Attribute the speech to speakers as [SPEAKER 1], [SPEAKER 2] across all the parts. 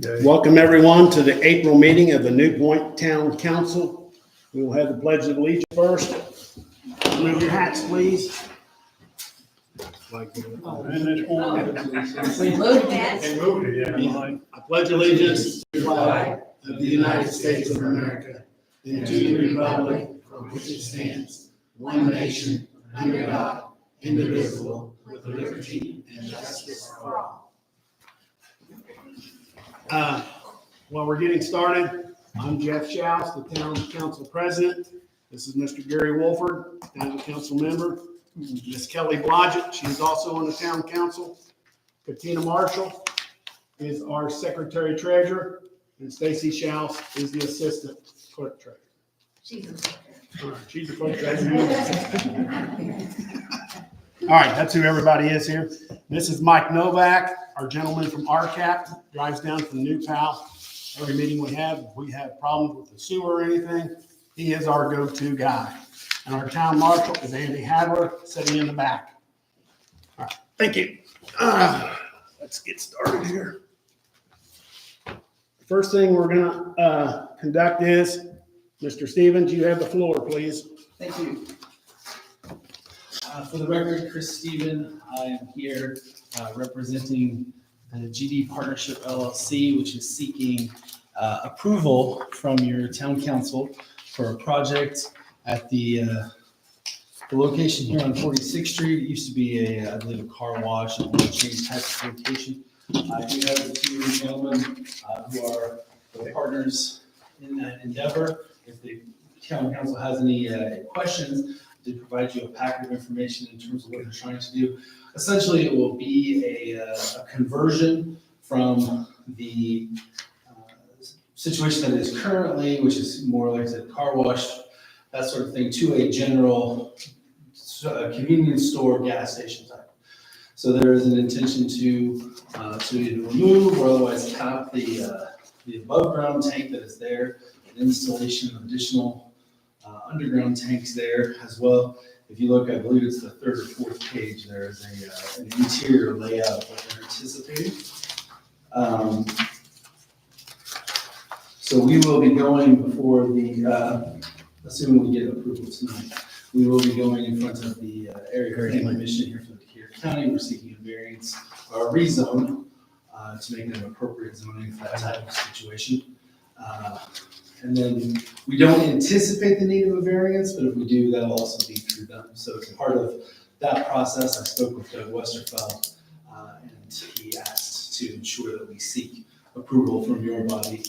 [SPEAKER 1] Welcome everyone to the April meeting of the New Point Town Council. We will have the Pledge of Allegiance first. Move your hats, please. I pledge allegiance to the flag of the United States of America and to the republic for which it stands, one nation, under God, indivisible, with liberty and justice for all. While we're getting started, I'm Jeff Schaus, the Town Council President. This is Mr. Gary Wolford, Town Council Member. Ms. Kelly Blodgett, she's also on the Town Council. Katina Marshall is our Secretary Treasurer, and Stacy Schaus is the Assistant Clerk Treasurer.
[SPEAKER 2] She's a secretary.
[SPEAKER 1] All right, she's the Clerk Treasurer. All right, that's who everybody is here. This is Mike Novak, our gentleman from RCAP, drives down from New Pal. Every meeting we have, if we have problems with the sewer or anything, he is our go-to guy. And our town marshal is Andy Hadler, sitting in the back. All right, thank you. Let's get started here. The first thing we're gonna conduct is, Mr. Stevens, you have the floor, please.
[SPEAKER 3] Thank you. For the record, Chris Stephen, I am here representing the GD Partnership LLC, which is seeking approval from your town council for a project at the location here on 46th Street. It used to be I believe, a car wash and oil change type of location. I do have the two gentlemen who are the partners in that endeavor. If the town council has any questions, to provide you a packet of information in terms of what they're trying to do. Essentially, it will be a conversion from the situation that is currently, which is more like a car wash, that sort of thing, to a general convenience store, gas station type. So there is an intention to either remove or otherwise cap the above ground tank that is there, and installation of additional underground tanks there as well. If you look, I believe it's the third or fourth page, there is an interior layout of what they're anticipating. So we will be going before the, assuming we get approval tonight, we will be going in front of the Area Planning Commission here for the Decatur County. We're seeking a variance or a rezone to make it an appropriate zoning for that type of situation. And then we don't anticipate the need of a variance, but if we do, that'll also be through them. So as part of that process, I spoke with Doug Westerfeld, and he asked to ensure that we seek approval from your body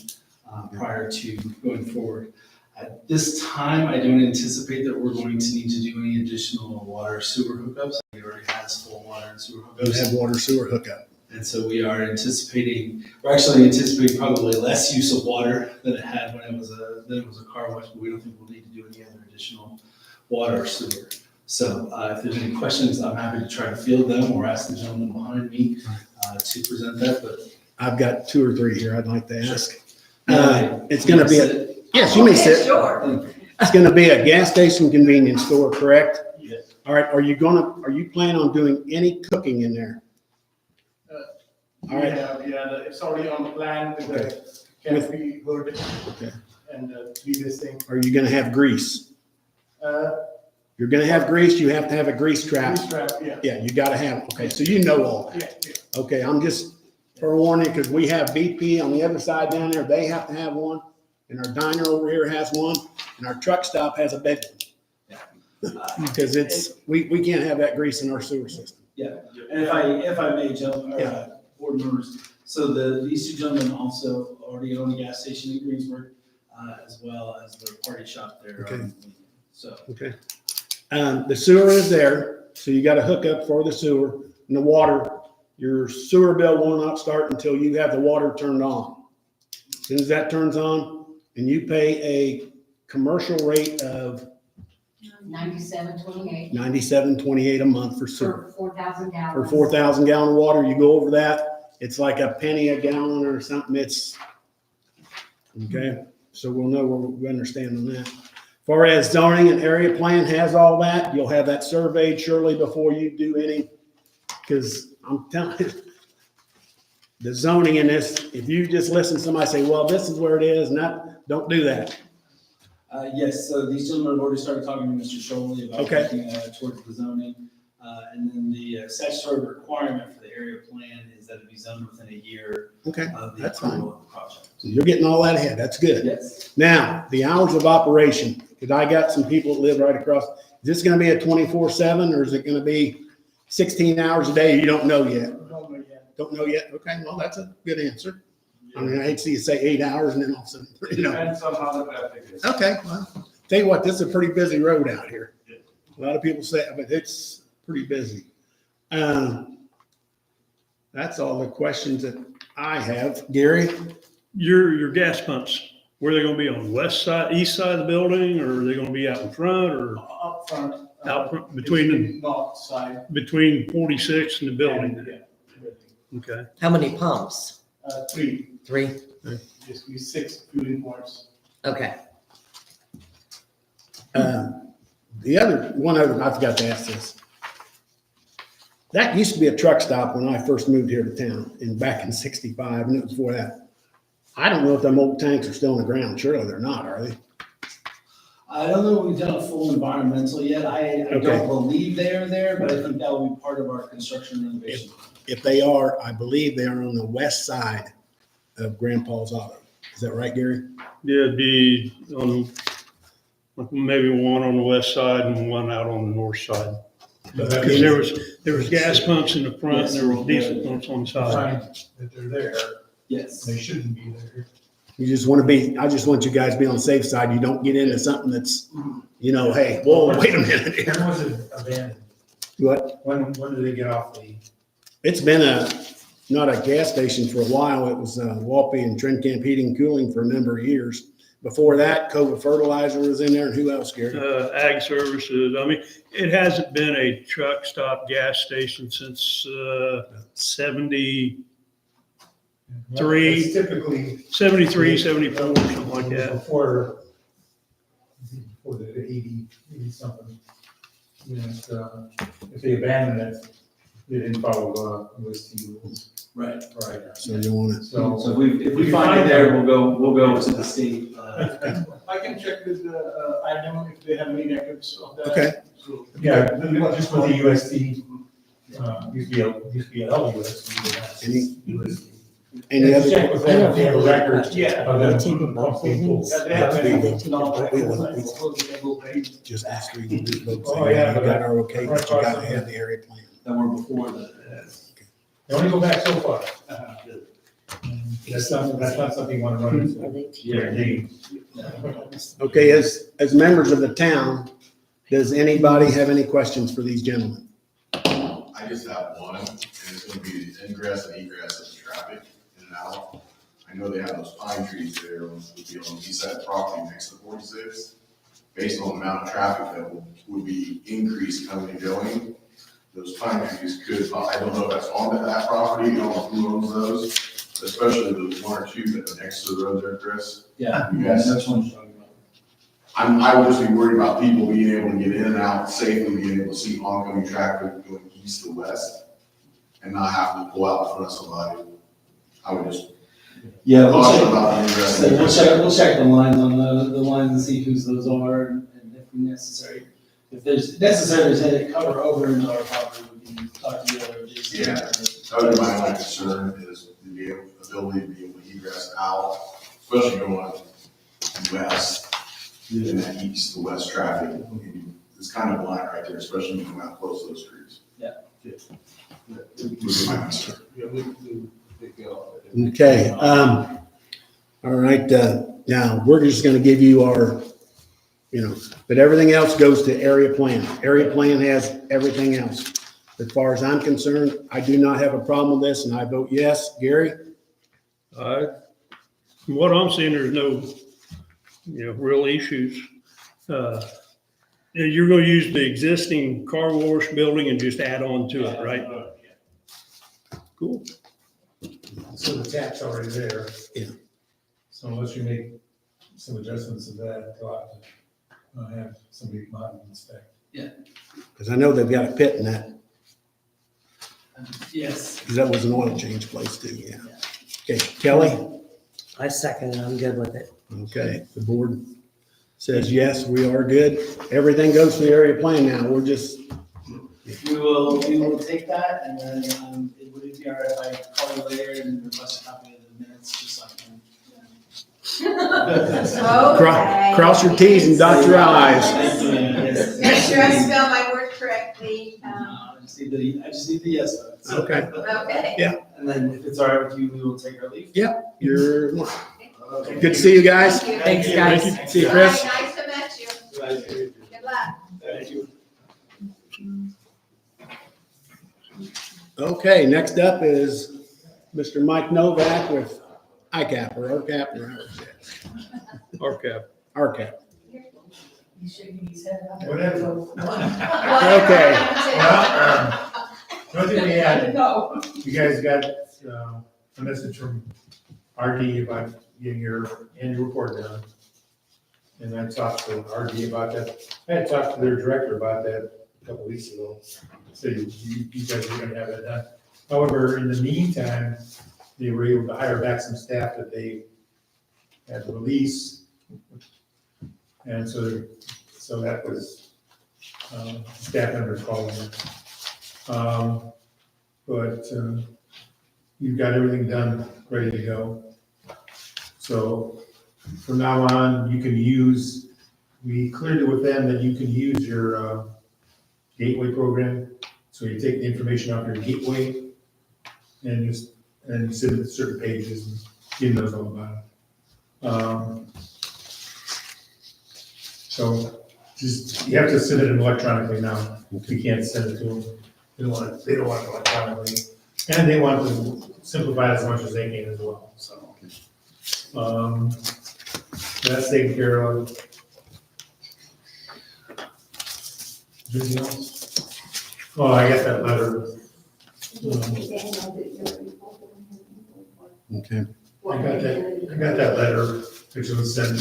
[SPEAKER 3] prior to going forward. At this time, I don't anticipate that we're going to need to do any additional water sewer hookups. He already has full water and sewer hookups.
[SPEAKER 1] We have water sewer hookup.
[SPEAKER 3] And so we're actually anticipating probably less use of water than it had when it was a car wash, but we don't think we'll need to do any other additional water or sewer. So if there's any questions, I'm happy to try to field them or ask the gentleman behind me to present that, but.
[SPEAKER 1] I've got two or three here I'd like to ask.
[SPEAKER 3] Sure.
[SPEAKER 1] It's gonna be yes, you may sit.
[SPEAKER 2] Sure.
[SPEAKER 1] It's gonna be a gas station convenience store, correct?
[SPEAKER 3] Yes.
[SPEAKER 1] All right, are you planning on doing any cooking in there? All right.
[SPEAKER 4] It's already on the plan with the canopy hood
[SPEAKER 1] Okay.
[SPEAKER 4] and previous thing.
[SPEAKER 1] Are you gonna have grease? You're gonna have grease, you have to have a grease trap.
[SPEAKER 4] Grease trap, yeah.
[SPEAKER 1] Yeah, you gotta have it. Okay, so you know all that.
[SPEAKER 4] Yeah.
[SPEAKER 1] Okay, I'm just forewarning, because we have BP on the other side down there, they have to have one, and our diner over here has one, and our truck stop has a big one. Because we can't have that grease in our sewer system.
[SPEAKER 3] Yeah, and if I may jump, board members, so these two gentlemen also already own a gas station in Greensburg, as well as their party shop there.
[SPEAKER 1] Okay.
[SPEAKER 3] So.
[SPEAKER 1] Okay. The sewer is there, so you got to hook up for the sewer and the water. Your sewer bill will not start until you have the water turned on. As soon as that turns on, and you pay a commercial rate of
[SPEAKER 2] $97.28
[SPEAKER 1] $97.28 a month for sewer.
[SPEAKER 2] for 4,000 gallons.
[SPEAKER 1] For 4,000 gallon of water, you go over that, it's like a penny a gallon or something. It's okay. So we'll know where we understand on that. As far as zoning and area plan has all that, you'll have that surveyed surely before you do any, because I'm telling you, the zoning in this, if you just listen to somebody say, well, this is where it is, don't do that.
[SPEAKER 3] Yes, so these gentlemen have already started talking to Mr. Sholey about
[SPEAKER 1] Okay.
[SPEAKER 3] working towards the zoning. And then the statutory requirement for the area plan is that it be zoned within a year
[SPEAKER 1] Okay,
[SPEAKER 3] of the
[SPEAKER 1] that's
[SPEAKER 3] approval of the project.
[SPEAKER 1] so you're getting all that ahead. That's good.
[SPEAKER 3] Yes.
[SPEAKER 1] Now, the hours of operation, because I got some people that live right across. Is this gonna be a 24/7 or is it gonna be 16 hours a day? You don't know yet.
[SPEAKER 4] Don't know yet.
[SPEAKER 1] Don't know yet? Okay, well, that's a good answer. I mean, I hate to see you say 8 hours and then all of a sudden, you know.
[SPEAKER 4] Depends on how the traffic is.
[SPEAKER 1] Okay, well, tell you what, this is a pretty busy road out here. A lot of people say, but it's pretty busy. That's all the questions that I have. Gary?
[SPEAKER 5] Your gas pumps, where they gonna be on the west side, east side of the building, or are they gonna be out in front or
[SPEAKER 4] Up front.
[SPEAKER 5] out front, between the,
[SPEAKER 4] North side.
[SPEAKER 5] between 46 and the building?
[SPEAKER 4] And, yeah,
[SPEAKER 5] Okay.
[SPEAKER 6] How many pumps?
[SPEAKER 4] 3,
[SPEAKER 6] 3?
[SPEAKER 4] just be 6 fueling points.
[SPEAKER 6] Okay.
[SPEAKER 1] One other, I forgot to ask this. That used to be a truck stop when I first moved here to town back in 65, and it was before that. I don't know if them old tanks are still on the ground. Surely they're not, are they?
[SPEAKER 3] I don't know if we've done a full environmental yet. I
[SPEAKER 1] Okay.
[SPEAKER 3] don't believe they are there, but I think that will be part of our construction renovation.
[SPEAKER 1] If they are, I believe they are on the west side of Grandpa's Auto. Is that right, Gary?
[SPEAKER 5] Yeah, it'd be on, like, maybe one on the west side and one out on the north side. Because there was gas pumps in the front and there were diesel pumps on the side.
[SPEAKER 4] Sign that they're there,
[SPEAKER 3] Yes.
[SPEAKER 4] they shouldn't be there.
[SPEAKER 1] I just want you guys to be on the safe side. You don't get into something that's, you know, hey, whoa, wait a minute here.
[SPEAKER 4] When was it abandoned?
[SPEAKER 1] What?
[SPEAKER 4] When did they get off the?
[SPEAKER 1] It's been not a gas station for a while. It was Walpy and Trend Camp Heating and Cooling for a number of years. Before that, Cova Fertilizer was in there, and who else, Gary?
[SPEAKER 5] Ag services. I mean, it hasn't been a truck stop gas station since 73,
[SPEAKER 4] It's typically.
[SPEAKER 5] 74, something like that.
[SPEAKER 4] Before the 80 something. You know, if they abandon it, they didn't follow UST rules.
[SPEAKER 3] Right.
[SPEAKER 4] Right.
[SPEAKER 1] So you want to,
[SPEAKER 3] So if we find it there, we'll go to the state.
[SPEAKER 4] I can check with IDEM if they have any records of that.
[SPEAKER 1] Okay.
[SPEAKER 4] So, yeah, just with the UST, USPL, UST.
[SPEAKER 1] any other?
[SPEAKER 4] Check with them if they have a record.
[SPEAKER 6] Yeah.
[SPEAKER 4] Of them
[SPEAKER 6] They take them both
[SPEAKER 4] being pulled.
[SPEAKER 6] buildings.
[SPEAKER 1] Just ask her. You do both.
[SPEAKER 4] Oh, yeah.
[SPEAKER 1] You got our okay, but you gotta have the area plan.
[SPEAKER 3] That were before the.
[SPEAKER 4] They only go back so far. That's not something you want to run into.
[SPEAKER 1] Okay, as members of the town, does anybody have any questions for these gentlemen?
[SPEAKER 7] I just have one, and it's gonna be the ingress and egress of the traffic in and out. I know they have those pine trees there on the east side of the property next to 46. Based on the amount of traffic that would be increased coming and going, those pine trees could, I don't know if that's on that property, I don't know who owns those, especially those 1 or 2 that are next to the road there, Chris.
[SPEAKER 3] Yeah.
[SPEAKER 7] Yes.
[SPEAKER 3] That's what I'm talking about.
[SPEAKER 7] I would just be worried about people being able to get in and out safely, being able to see oncoming traffic going east to west and not having to pull out in front of somebody. I would just
[SPEAKER 3] Yeah,
[SPEAKER 7] caution about the ingress.
[SPEAKER 3] So we'll check the lines on the lines and see whose those are and if necessary. If there's necessary to cover over into our property, we can talk to the other adjacent.
[SPEAKER 7] Yeah. That would be my only concern is the ability to be able to egress out, especially going west, in that east to west traffic. It's kind of blind right there, especially when you come out close to those trees.
[SPEAKER 3] Yeah.
[SPEAKER 7] Would be my concern.
[SPEAKER 1] Okay, all right, now, we're just gonna give you our, but everything else goes to area plan. Area plan has everything else. As far as I'm concerned, I do not have a problem with this, and I vote yes. Gary?
[SPEAKER 5] From what I'm seeing, there's no, real issues. You're gonna use the existing car wash building and just add on to it, right? Cool.
[SPEAKER 4] So the tap's already there.
[SPEAKER 1] Yeah.
[SPEAKER 4] So unless you make some adjustments to that, you'll have to have somebody come out and inspect.
[SPEAKER 1] Because I know they've got a pit in that.
[SPEAKER 3] Yes.
[SPEAKER 1] Because that was an oil change place too, yeah. Okay, Kelly?
[SPEAKER 6] I second it, I'm good with it.
[SPEAKER 1] Okay, the board says yes, we are good. Everything goes to the area plan now. We're just,
[SPEAKER 3] We will take that and then, would it be all right if I call you later and request a copy of the minutes, just so I can?
[SPEAKER 2] Okay.
[SPEAKER 1] cross your Ts and dot your Is.
[SPEAKER 3] Thank you, Ann. Yes.
[SPEAKER 8] Make sure I spell my word correctly.
[SPEAKER 3] I just need the yes vote.
[SPEAKER 1] Okay.
[SPEAKER 8] Okay.
[SPEAKER 3] And then if it's all right with you, we will take our leave.
[SPEAKER 1] You're,
[SPEAKER 3] Okay.
[SPEAKER 1] good to see you guys.
[SPEAKER 8] Thank you.
[SPEAKER 6] Thanks, guys.
[SPEAKER 1] Thank you. See you,
[SPEAKER 8] Bye,
[SPEAKER 1] Chris.
[SPEAKER 8] nice to meet you. Good luck.
[SPEAKER 3] Thank you.
[SPEAKER 1] Okay, next up is Mr. Mike Novak with ICAP or OCAP or however it's said.
[SPEAKER 5] RCAP.
[SPEAKER 1] RCAP.
[SPEAKER 2] He's shaking his head.
[SPEAKER 4] Whatever.
[SPEAKER 1] Okay.
[SPEAKER 4] Well, one thing we had,
[SPEAKER 2] No.
[SPEAKER 4] you guys got a message from RD about getting your annual report done. And I talked to RD about that. I had talked to their director about that a couple weeks ago. So you guys are gonna have that done. However, in the meantime, they were able to hire back some staff that they had to release. And so that was, staff members calling it. But you've got everything done, ready to go. So from now on, you can use, we cleared it with them that you can use your gateway program. So you take the information off your gateway and send it to certain pages and he knows all about it. So just, you have to send it electronically now. We can't send it to them. They don't want it electronically. And they want to simplify it as much as they can as well, so. That's taken care of. Anything else? Oh, I got that letter.
[SPEAKER 1] Okay.
[SPEAKER 4] I got that letter, which was sent,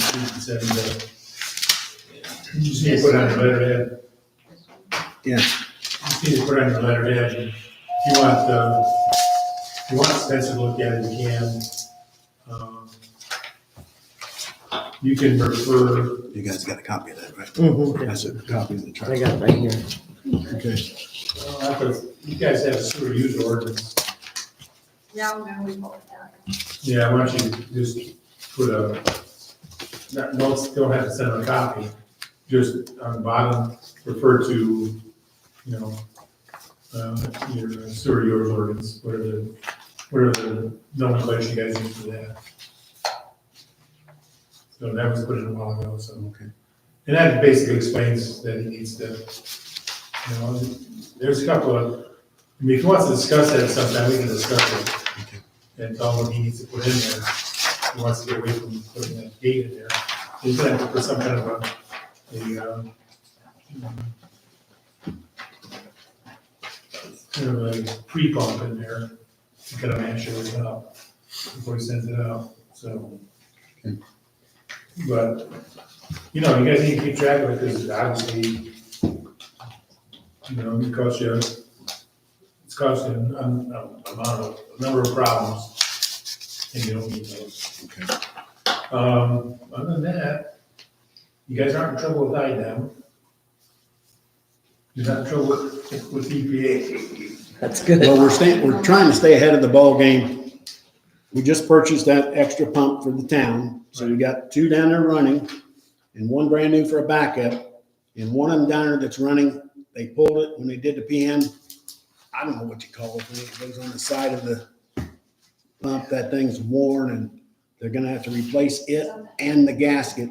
[SPEAKER 4] you just need to put on your letterhead.
[SPEAKER 1] Yeah.
[SPEAKER 4] You just need to put on your letterhead, and if you want Spencer to look at it, you can. You can refer,
[SPEAKER 1] You guys got a copy of that, right?
[SPEAKER 6] Mm-hmm.
[SPEAKER 1] That's a copy of the
[SPEAKER 6] I
[SPEAKER 1] chart.
[SPEAKER 6] got it right here.
[SPEAKER 1] Okay.
[SPEAKER 4] you guys have a sewer use ordinance.
[SPEAKER 8] No, we pull it down.
[SPEAKER 4] Yeah, why don't you just put don't have to send them a copy, just on the bottom, refer to, your sewer use ordinance, whatever the nomenclature you guys use for that. So that was put in a while ago, so.
[SPEAKER 1] Okay.
[SPEAKER 4] And that basically explains that he needs to, there's a couple of, if he wants to discuss that sometime, we can discuss it. And tell him what he needs to put in there. He wants to get away from putting that gate in there. He's gonna have to put some kind of a pre-pump in there to kind of match it up before he sends it out, so. But, you guys need to keep track of it, because obviously, it costs you, it's costing a number of problems, and you don't need those.
[SPEAKER 1] Okay.
[SPEAKER 4] Other than that, you guys aren't in trouble with IDEM. You're not in trouble with EPA.
[SPEAKER 6] That's good.
[SPEAKER 1] Well, we're trying to stay ahead of the ball game. We just purchased that extra pump for the town. So we got 2 down there running and 1 brand new for a backup. And one of them down there that's running, they pulled it when they did the PM. I don't know what you call it. It goes on the side of the pump. That thing's worn and they're gonna have to replace it and the gasket.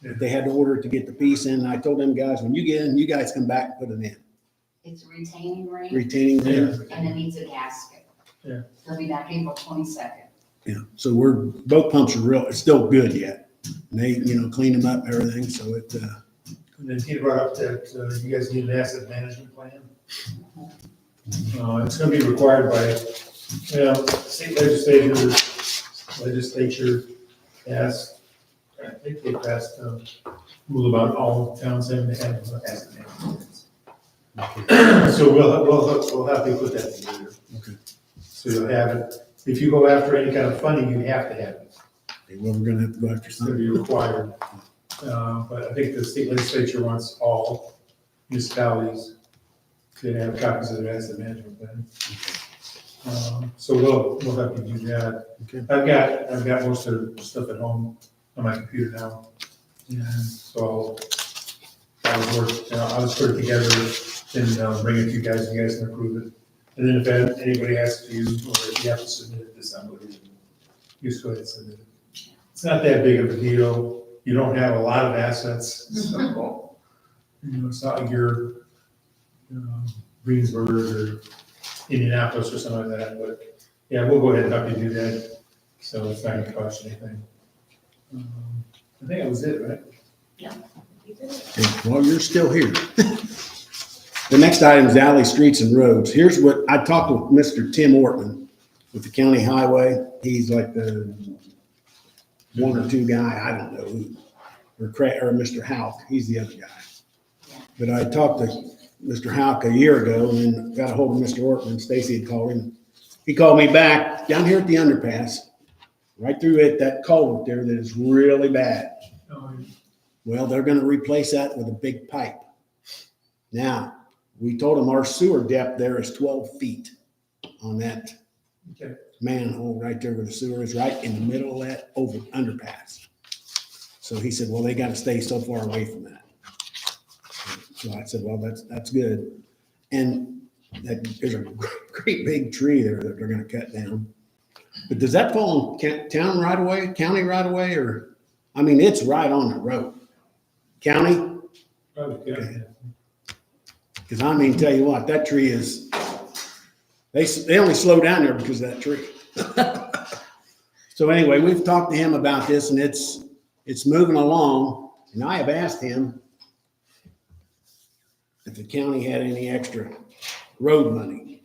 [SPEAKER 1] They had to order it to get the piece in. And I told them guys, when you get in, you guys come back and put it in.
[SPEAKER 2] It's a retaining ring
[SPEAKER 1] Retaining ring.
[SPEAKER 2] and it needs a gasket.
[SPEAKER 4] Yeah.
[SPEAKER 2] They'll be back April 22nd.
[SPEAKER 1] Yeah, so both pumps are it's still good yet. And they, clean them up and everything, so it,
[SPEAKER 4] And then he brought up that you guys need an asset management plan. It's gonna be required by, state legislature passed, I think they passed a rule about all towns having to have asset management. So we'll have to put that together.
[SPEAKER 1] Okay.
[SPEAKER 4] So you'll have it. If you go after any kind of funding, you have to have it.
[SPEAKER 1] Well, we're gonna have to go after
[SPEAKER 4] It's gonna
[SPEAKER 1] something.
[SPEAKER 4] be required. But I think the state legislature wants all municipalities to have copies of their asset management plan. So we'll have to do that.
[SPEAKER 1] Okay.
[SPEAKER 4] I've got most of the stuff at home on my computer now. And so I'll put it together and bring it to you guys, and you guys can approve it. And then if anybody asks you, or if you have to submit it to somebody, you just go ahead and submit it. It's not that big of a deal. You don't have a lot of assets, so, it's not like you're, Greensburg or Indianapolis or something like that, but, yeah, we'll go ahead and help you do that, so it's not gonna cost you anything. I think that was it, right?
[SPEAKER 1] Well, you're still here. The next item is alley, streets, and roads. Here's what, I talked with Mr. Tim Ortman with the county highway. He's like the one or two guy, I don't know who, or Mr. Houck, he's the other guy. But I talked to Mr. Houck a year ago and then got a hold of Mr. Ortman. Stacy had called him. He called me back down here at the underpass, right through it, that culvert there that is really bad. Well, they're gonna replace that with a big pipe. Now, we told them our sewer depth there is 12 feet on that
[SPEAKER 4] Okay.
[SPEAKER 1] manhole right there where the sewer is, right in the middle of that underpass. So he said, well, they gotta stay so far away from that. So I said, well, that's good. And there's a great big tree there that they're gonna cut down. But does that fall on town right away, county right away, or, I mean, it's right on the road. County?
[SPEAKER 4] Okay.
[SPEAKER 1] Because I mean, tell you what, that tree is, they only slow down there because of that tree. So anyway, we've talked to him about this and it's moving along. And I have asked him if the county had any extra road money.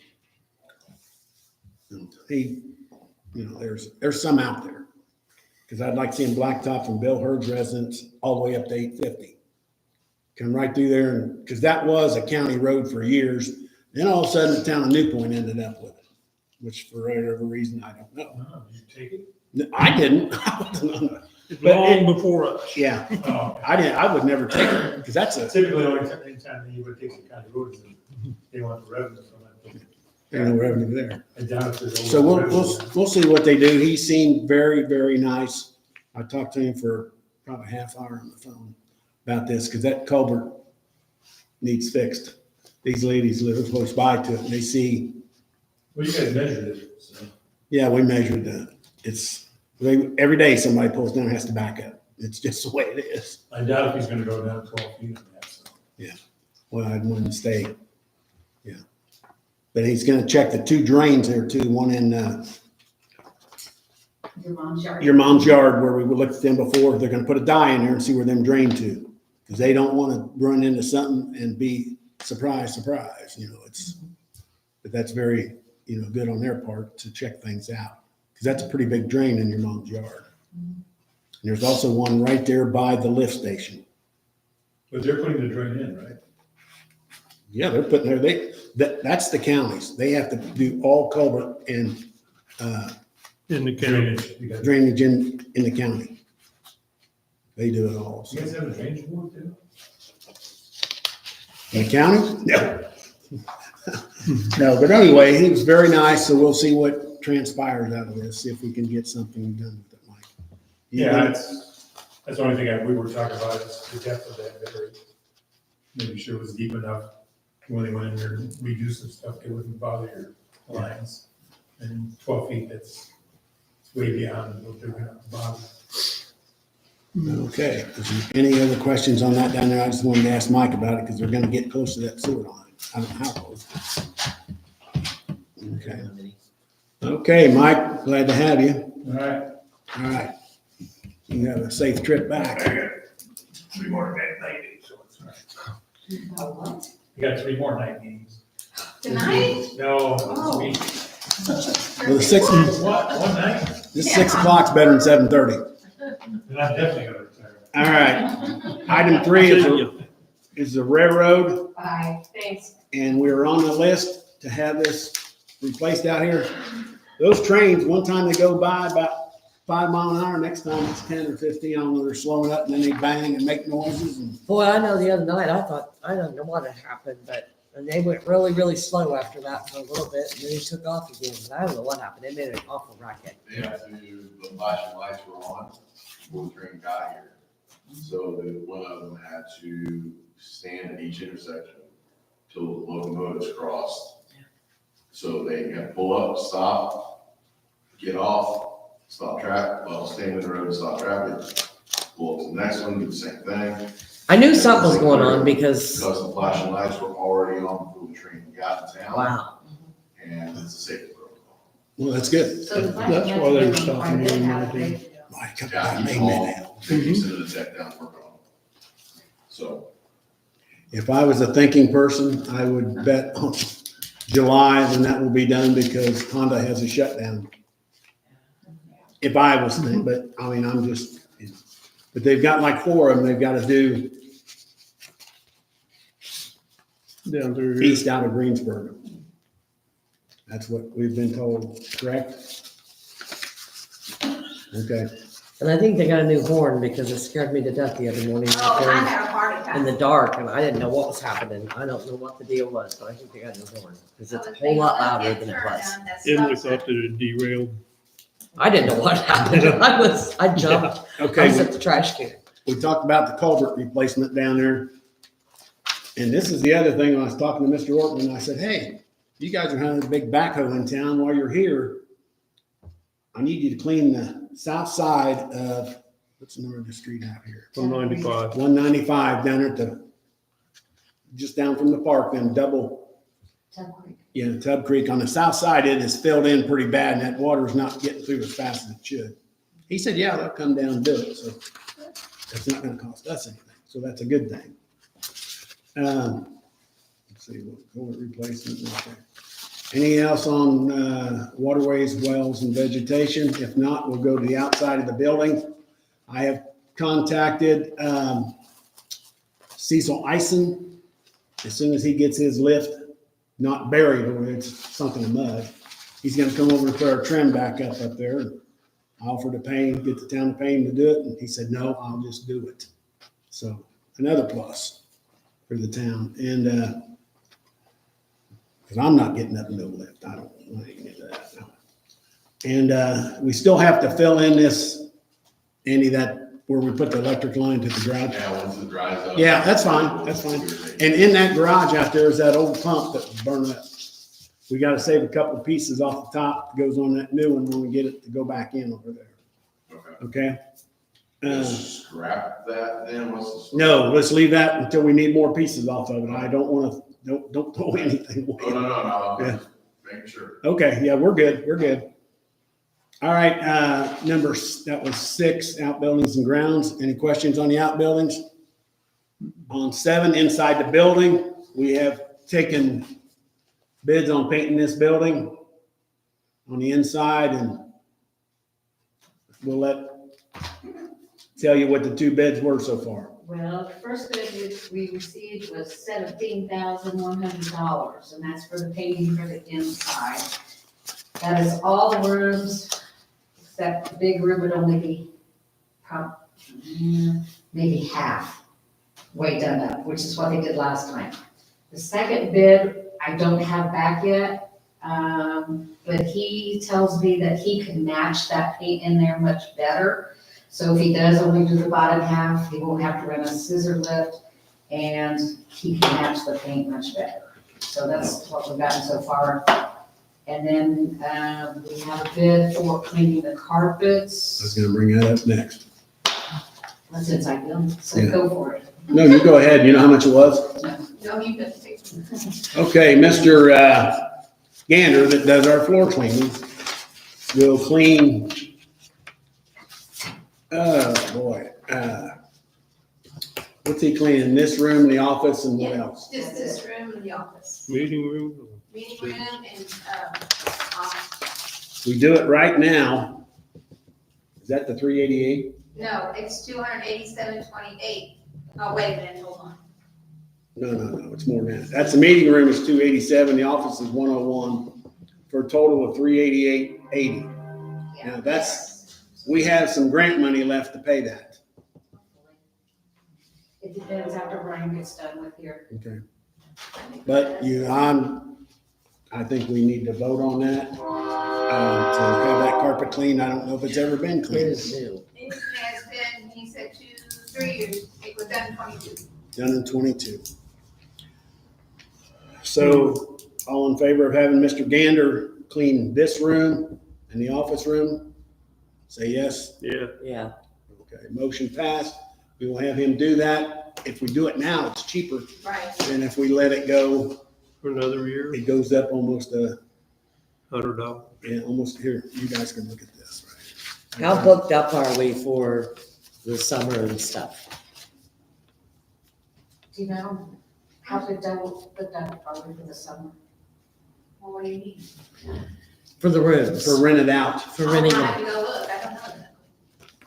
[SPEAKER 1] And he, there's some out there. Because I'd like to see him blacktop from Bill Hurd's residence all the way up to 850. Come right through there, and because that was a county road for years. Then all of a sudden, the town of New Point ended up with it, which for whatever reason, I don't know.
[SPEAKER 4] Did you take it?
[SPEAKER 1] No, I didn't.
[SPEAKER 5] It's
[SPEAKER 1] But
[SPEAKER 5] long before us.
[SPEAKER 1] Yeah,
[SPEAKER 4] Oh.
[SPEAKER 1] I didn't. I would never take it because that's a
[SPEAKER 4] Typically, the only time anybody takes a county road is if they want the revenue from it.
[SPEAKER 1] there's no revenue there.
[SPEAKER 4] I doubt if there's.
[SPEAKER 1] So we'll see what they do. He seemed very, very nice. I talked to him for probably a half hour on the phone about this because that culvert needs fixed. These ladies live close by to it and they see,
[SPEAKER 4] Well, you guys measured it, so.
[SPEAKER 1] yeah, we measured that. Every day somebody pulls down and has to back up. It's just the way it is.
[SPEAKER 4] I doubt if he's gonna go down 12 feet on that, so.
[SPEAKER 1] Well, I'd want to stay. Yeah. But he's gonna check the two drains there too, one in,
[SPEAKER 2] Your mom's yard.
[SPEAKER 1] your mom's yard where we looked at them before. They're gonna put a dye in there and see where them drain to. Because they don't want to run into something and be surprise, but that's very, good on their part to check things out. Because that's a pretty big drain in your mom's yard. And there's also one right there by the lift station.
[SPEAKER 4] But they're putting the drain in, right?
[SPEAKER 1] Yeah, they're putting that's the counties. They have to do all culvert and,
[SPEAKER 5] In the county.
[SPEAKER 4] Drainage. You guys
[SPEAKER 1] drainage in the county. They do it all. So.
[SPEAKER 4] have a drainage board too?
[SPEAKER 1] In the county? No. No, but anyway, he was very nice, so we'll see what transpires out of this, see if we can get something done with it, Mike.
[SPEAKER 4] Yeah, that's the only thing we were talking about is the depth of that battery. Maybe sure it was deep enough when they went in there and redo some stuff, it wouldn't bother your lines. And 12 feet, that's way beyond what they're gonna bother.
[SPEAKER 1] Okay, is there any other questions on that down there? I just wanted to ask Mike about it because they're gonna get close to that sewer line. I don't know how close. Okay. Okay, Mike, glad to have you.
[SPEAKER 4] All right.
[SPEAKER 1] All right. You have a safe trip back.
[SPEAKER 4] I got 3 more night games, so it's all right.
[SPEAKER 2] Oh, what?
[SPEAKER 4] You got 3 more night games.
[SPEAKER 8] Tonight?
[SPEAKER 4] No,
[SPEAKER 8] Oh.
[SPEAKER 4] week.
[SPEAKER 1] Well, the
[SPEAKER 4] What, one night?
[SPEAKER 1] this 6 o'clock's better than 7:30.
[SPEAKER 4] Then I'm definitely gonna retire.
[SPEAKER 1] All right. Item 3 is is the railroad,
[SPEAKER 2] Bye, thanks.
[SPEAKER 1] and we're on the list to have this replaced out here. Those trains, one time they go by about 5 miles an hour, next time it's 10 or 15, I don't know, they're slowing up and then they bang and make noises and
[SPEAKER 6] Boy, I know the other night, I don't know what had happened, but and they went really, really slow after that for a little bit, and then he took off again. But I don't know what happened. They made an awful racket.
[SPEAKER 7] They had to, the flashing lights were on before the train got here. So one of them had to stand at each intersection till the locomotives crossed. So they had to pull up, stop, get off, stop traffic, well, stand in the road and stop traffic. Pull up to the next one, do the same thing.
[SPEAKER 6] I knew something was going on because,
[SPEAKER 7] Because the flashing lights were already on before the train got in town.
[SPEAKER 6] wow.
[SPEAKER 7] And it's a safety protocol.
[SPEAKER 1] well, that's good.
[SPEAKER 2] So the
[SPEAKER 5] That's why they were stopping you in there, too.
[SPEAKER 1] Why, come
[SPEAKER 7] Yeah,
[SPEAKER 1] on,
[SPEAKER 7] keep
[SPEAKER 1] amen
[SPEAKER 7] all,
[SPEAKER 1] now.
[SPEAKER 7] keep sending the tech down, working on it. So,
[SPEAKER 1] If I was a thinking person, I would bet on July, then that will be done because Honda has a shutdown. If I was thinking, but I mean, I'm just, but they've got like 4 of them they've got to do
[SPEAKER 5] Down through here.
[SPEAKER 1] east out of Greensburg. That's what we've been told, correct? Okay,
[SPEAKER 6] And I think they got a new horn because it scared me to death the other morning.
[SPEAKER 8] Oh, I had a heart attack.
[SPEAKER 6] In the dark, and I didn't know what was happening. I don't know what the deal was, but I think they got a new horn because it's a whole lot louder than it was.
[SPEAKER 5] Emily thought that it derailed.
[SPEAKER 6] I didn't know what happened. I jumped. I
[SPEAKER 1] okay.
[SPEAKER 6] was at the trash can.
[SPEAKER 1] We talked about the culvert replacement down there. And this is the other thing, when I was talking to Mr. Ortman, I said, hey, you guys are having a big backhoe in town. While you're here, I need you to clean the south side of, what's the number of the street out here?
[SPEAKER 5] 195.
[SPEAKER 1] 195 down there at the, just down from the park, then double, Tub Creek. On the south side, it is filled in pretty bad and that water's not getting through as fast as it should. He said, yeah, they'll come down and do it. So that's not gonna cost us anything. So that's a good thing. Let's see, culvert replacement. Okay. Anything else on waterways, wells, and vegetation? If not, we'll go to the outside of the building. I have contacted Cecil Ison. As soon as he gets his lift, not buried or it's sunk in the mud, he's gonna come over and put our trim back up there. I offered to pay him, get the town to pay him to do it, and he said, no, I'll just do it. So another plus for the town. And because I'm not getting up in no lift. I ain't into that. And we still have to fill in this, Andy, that where we put the electric line to the garage.
[SPEAKER 7] yeah, once it dries up.
[SPEAKER 1] Yeah, that's fine, that's fine. And in that garage out there is that old pump that was burned up. We gotta save a couple of pieces off the top, goes on that new one when we get it to go back in over there,
[SPEAKER 7] Okay.
[SPEAKER 1] okay?
[SPEAKER 7] Just scrap that then, what's the?
[SPEAKER 1] No, let's leave that until we need more pieces off of it. I don't wanna, don't throw anything
[SPEAKER 7] Oh,
[SPEAKER 1] away.
[SPEAKER 7] no,
[SPEAKER 1] Yeah.
[SPEAKER 7] making sure.
[SPEAKER 1] Okay, yeah, we're good. All right, that was 6, outbuildings and grounds. Any questions on the outbuildings? On 7, inside the building, we have taken bids on painting this building on the inside, and we'll tell you what the 2 bids were so far.
[SPEAKER 2] Well, the first bid we received was $17,100, and that's for the painting for the inside. That is all the rooms, except the big room would only be maybe half way done up, which is what they did last time. The second bid, I don't have back yet, but he tells me that he can match that paint in there much better. So if he does only do the bottom half, he won't have to run a scissor lift, and he can match the paint much better. So that's what we've gotten so far. And then we have a bid for cleaning the
[SPEAKER 1] I was
[SPEAKER 2] carpets.
[SPEAKER 1] gonna bring that up next.
[SPEAKER 2] That's inside building, so
[SPEAKER 1] Yeah.
[SPEAKER 2] go for it.
[SPEAKER 1] No, you go ahead. You know how much it was?
[SPEAKER 8] No, you can take.
[SPEAKER 1] Okay, Mr. Gander, that does our floor cleaning, will clean, oh, boy. What's he cleaning? This room, the office, and what
[SPEAKER 8] Yeah,
[SPEAKER 1] else?
[SPEAKER 8] just this room and the office.
[SPEAKER 5] Meeting room.
[SPEAKER 8] Meeting room and, office.
[SPEAKER 1] We do it right now. Is that the 388?
[SPEAKER 8] No, it's 287.28. Oh, wait a minute, hold on.
[SPEAKER 1] No, it's more than that. That's the meeting room is 287, the office is 101, for a total of 388.80. Now, we have some grant money left to pay that.
[SPEAKER 2] It depends after Brian gets done with here.
[SPEAKER 1] Okay. But I think we need to vote on that, to have that carpet cleaned. I don't know if it's ever been
[SPEAKER 6] It
[SPEAKER 1] cleaned.
[SPEAKER 6] is new.
[SPEAKER 8] It has been, he said 3 years, it was done in 22.
[SPEAKER 1] Done in 22. So, all in favor of having Mr. Gander clean this room and the office room? Say yes.
[SPEAKER 5] Yeah.
[SPEAKER 6] Yeah.
[SPEAKER 1] Okay, motion passed. We will have him do that. If we do it now, it's cheaper
[SPEAKER 8] Right.
[SPEAKER 1] than if we let it go.
[SPEAKER 5] For another year,
[SPEAKER 1] It goes up almost
[SPEAKER 5] $100.
[SPEAKER 1] yeah, almost here. You guys can look at this, right?
[SPEAKER 6] How booked up are we for the summer and stuff?
[SPEAKER 2] Do you know how to put that probably for the summer?
[SPEAKER 8] Well, what do you need?
[SPEAKER 6] For the rooms,
[SPEAKER 1] For rented out.
[SPEAKER 6] for renting
[SPEAKER 8] I'll
[SPEAKER 6] them?
[SPEAKER 8] have to go look, I don't know.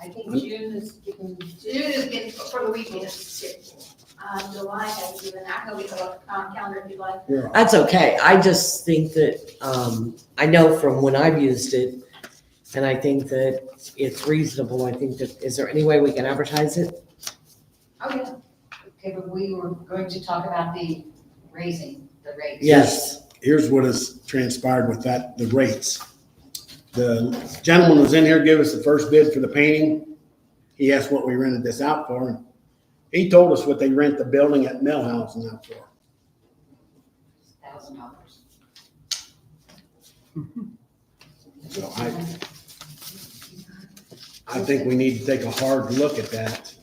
[SPEAKER 2] I think June is getting,
[SPEAKER 8] June is getting, for the weekends. July has given, I can go get the calendar if you like.
[SPEAKER 1] Here,
[SPEAKER 6] That's okay. I just think that, I know from when I've used it, and I think that it's reasonable. I think that, is there any way we can advertise it?
[SPEAKER 2] oh yeah. Okay, but we were going to talk about raising the rates.
[SPEAKER 6] Yes.
[SPEAKER 1] Here's what has transpired with that, the rates. The gentleman was in here, gave us the first bid for the painting. He asked what we rented this out for. And he told us what they rent the building at Millhouse out for.
[SPEAKER 2] $1,000.
[SPEAKER 1] So I think we need to take a hard look at that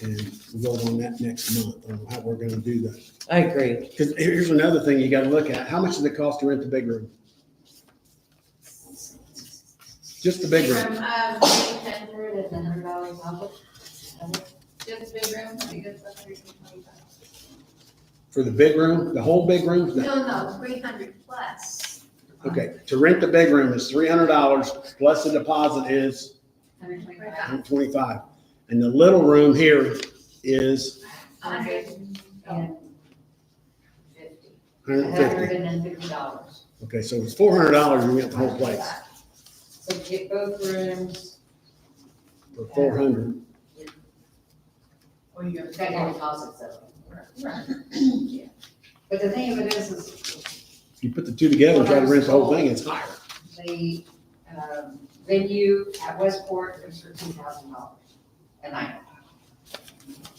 [SPEAKER 1] and vote on that next month on how we're gonna do that.
[SPEAKER 6] I agree.
[SPEAKER 1] Because here's another thing you gotta look at. How much does it cost to rent the big room? Just the big room.
[SPEAKER 2] $100 and $100 off it.
[SPEAKER 8] Just big room, I think it's 125.
[SPEAKER 1] For the big room, the whole big room?
[SPEAKER 8] No, 300 plus.
[SPEAKER 1] Okay, to rent the big room is $300 plus the deposit is
[SPEAKER 2] $125.
[SPEAKER 1] $125. And the little room here is
[SPEAKER 8] 100.
[SPEAKER 2] $150.
[SPEAKER 1] $150.
[SPEAKER 2] $150.
[SPEAKER 1] Okay, so it's $400 you rent the whole place
[SPEAKER 2] So get both rooms,
[SPEAKER 1] for $400.
[SPEAKER 8] Or you're.
[SPEAKER 2] got your deposits though.
[SPEAKER 8] Right.
[SPEAKER 2] Yeah. But the thing of it is
[SPEAKER 1] If you put the two together and try to rent the whole thing, it's higher.
[SPEAKER 2] the venue at Westport is for $2,000 a night.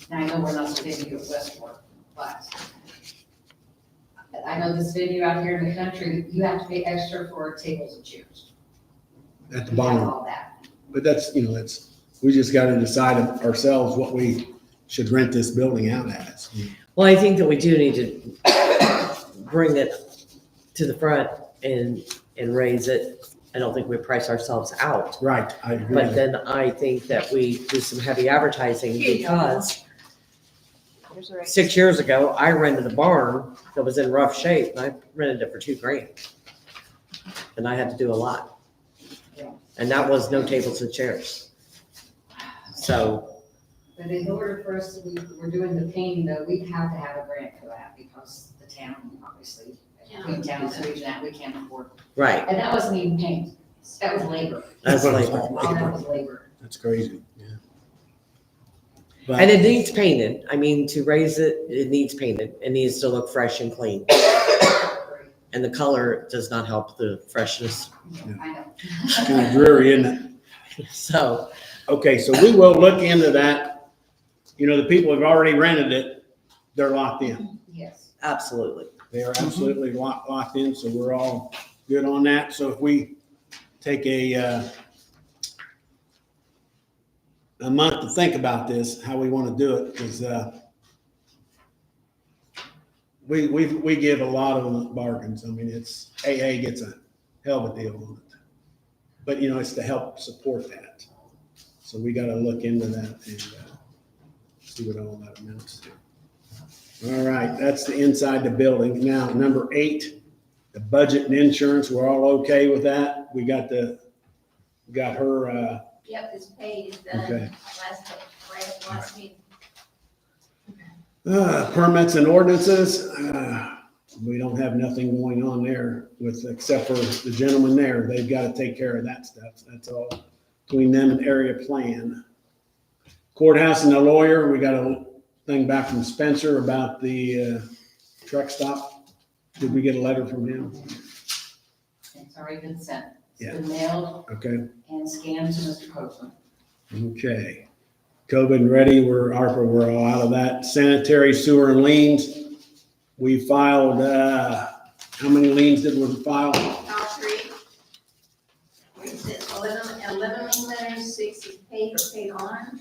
[SPEAKER 2] Now, I know we're not the venue at Westport, but I know this venue out here in the country, you have to pay extra for tables and chairs.
[SPEAKER 1] At the
[SPEAKER 2] We have
[SPEAKER 1] bottom.
[SPEAKER 2] all that.
[SPEAKER 1] But that's, we just gotta decide ourselves what we should rent this building out as.
[SPEAKER 6] Well, I think that we do need to bring it to the front and raise it. I don't think we price ourselves out.
[SPEAKER 1] Right, I agree.
[SPEAKER 6] But then I think that we do some heavy advertising because 6 years ago, I rented a barn that was in rough shape and I rented it for $2,000. And I had to do a lot. And that was no tables and chairs. So,
[SPEAKER 2] But in order for us to, we're doing the painting though, we'd have to have a grant for that because the town, obviously, Queen Town's region, that we can't afford.
[SPEAKER 6] right,
[SPEAKER 2] And that wasn't even paint, that was labor.
[SPEAKER 6] that's like,
[SPEAKER 2] All that was labor.
[SPEAKER 1] That's crazy, yeah.
[SPEAKER 6] and
[SPEAKER 1] But,
[SPEAKER 6] it needs painted. I mean, to raise it, it needs painted. It needs to look fresh and clean. And the color does not help the freshness.
[SPEAKER 2] I know.
[SPEAKER 1] it's kind of dreary, isn't it?
[SPEAKER 6] So,
[SPEAKER 1] Okay, so we will look into that. The people who've already rented it, they're locked in.
[SPEAKER 2] Yes.
[SPEAKER 6] absolutely.
[SPEAKER 1] They are absolutely locked in, so we're all good on that. So if we take a month to think about this, how we want to do it, because we give a lot of bargains. I mean, it's AA gets a hell of a deal on it, but it's to help support that. So we got to look into that and see what all that amounts to. All right, that's the inside the building. Now, number 8, the budget and insurance. We're all okay with that. We got her.
[SPEAKER 8] Yep, it's paid, it's done.
[SPEAKER 1] Okay.
[SPEAKER 8] Last meeting.
[SPEAKER 1] Permits and ordinances, we don't have nothing going on there with, except for the gentleman there. They've got to take care of that stuff. That's all between them and area plan. Courthouse and the lawyer, we got a thing back from Spencer about the truck stop. Did we get a letter from him?
[SPEAKER 2] It's already been sent.
[SPEAKER 1] Yeah.
[SPEAKER 2] It's been mailed
[SPEAKER 1] Okay,
[SPEAKER 2] and scanned to Mr. Copeland.
[SPEAKER 1] okay. COVID and ready, we're all out of that. Sanitary, sewer and liens. We filed, how many liens did we file?
[SPEAKER 8] All three. We did 11 lien letters, 6 is paid or paid on,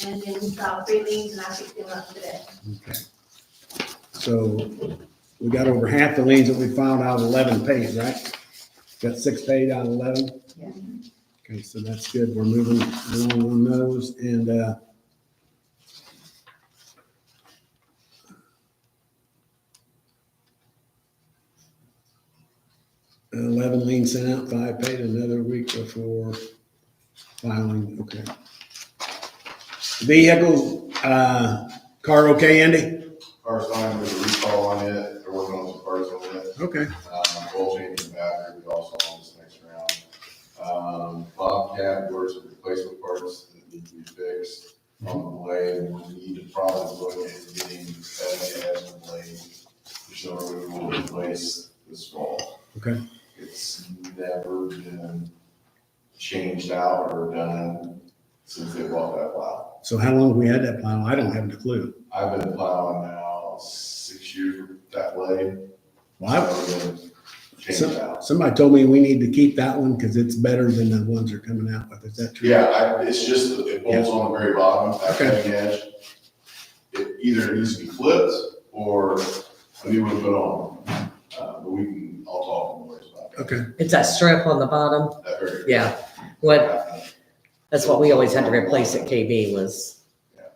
[SPEAKER 8] and then we filed 3 liens, and I picked them up today.
[SPEAKER 1] Okay. So we got over half the liens that we filed out of 11 paid, right? Got 6 paid out of 11?
[SPEAKER 2] Yeah.
[SPEAKER 1] Okay, so that's good. We're moving along on those and, 11 liens sent out, 5 paid, another week before filing, okay. Vehicles, car okay, Andy?
[SPEAKER 7] Car's fine, there's a recall on it, they're working on some parts on it.
[SPEAKER 1] Okay.
[SPEAKER 7] Oil change in the battery, we also on this next round. Bobcat, there's some replacement parts that need to be fixed on the blade, and we need to probably look at getting as a blade, so we will replace this fall.
[SPEAKER 1] Okay.
[SPEAKER 7] It's never been changed out or done since they bought that plow.
[SPEAKER 1] So how long have we had that plow? I don't have a clue.
[SPEAKER 7] I've been plowing now 6 years with that blade.
[SPEAKER 1] Well,
[SPEAKER 7] It's never been changed out.
[SPEAKER 1] somebody told me we need to keep that one because it's better than the ones they're coming out with. Is that true?
[SPEAKER 7] Yeah, it's just, it bolts on the very bottom, that
[SPEAKER 1] Okay.
[SPEAKER 7] cutting edge. It either needs to be flipped or a new one put on. But I'll talk more about that.
[SPEAKER 1] Okay.
[SPEAKER 6] It's that strip on the bottom.
[SPEAKER 7] That very.
[SPEAKER 6] Yeah. That's what we always had to replace at KB was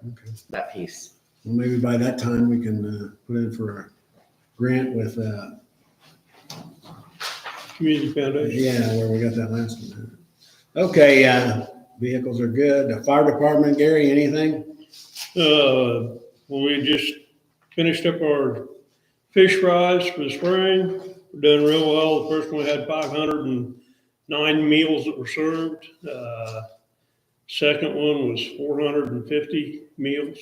[SPEAKER 1] Okay.
[SPEAKER 6] that piece.
[SPEAKER 1] Well, maybe by that time we can put in for a grant with,
[SPEAKER 5] Community Foundation.
[SPEAKER 1] yeah, where we got that last one. Okay, vehicles are good. The fire department, Gary, anything?
[SPEAKER 5] Well, we just finished up our fish fries for the spring. We're doing real well. The first one had 509 meals that were served. Second one was 450 meals.